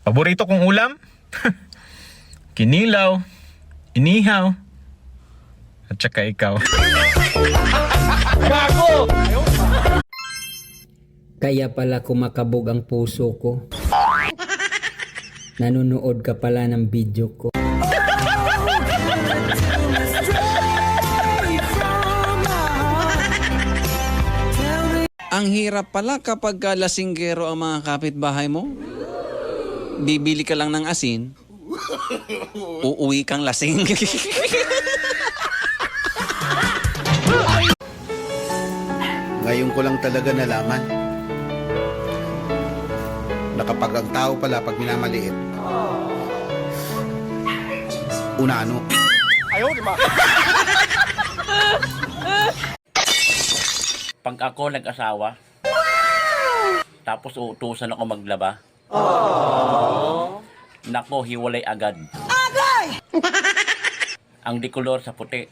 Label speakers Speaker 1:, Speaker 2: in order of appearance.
Speaker 1: Paborito kong ulam? Kinilaw, inihaw, at saka ikaw.
Speaker 2: Kaya pala kumakabog ang puso ko. Nanonood ka pala ng video ko.
Speaker 3: Ang hirap pala kapag lasinggero ang mga kapitbahay mo. Bibili ka lang ng asin, uuwi kang lasing.
Speaker 4: Ngayon ko lang talaga nalaman na kapag ang tao pala pag minamaliit, unano.
Speaker 5: Pag ako nag-asawa, tapos uutusan ako maglaba, nako, hiwalay agad. Ang dikolor sa puti.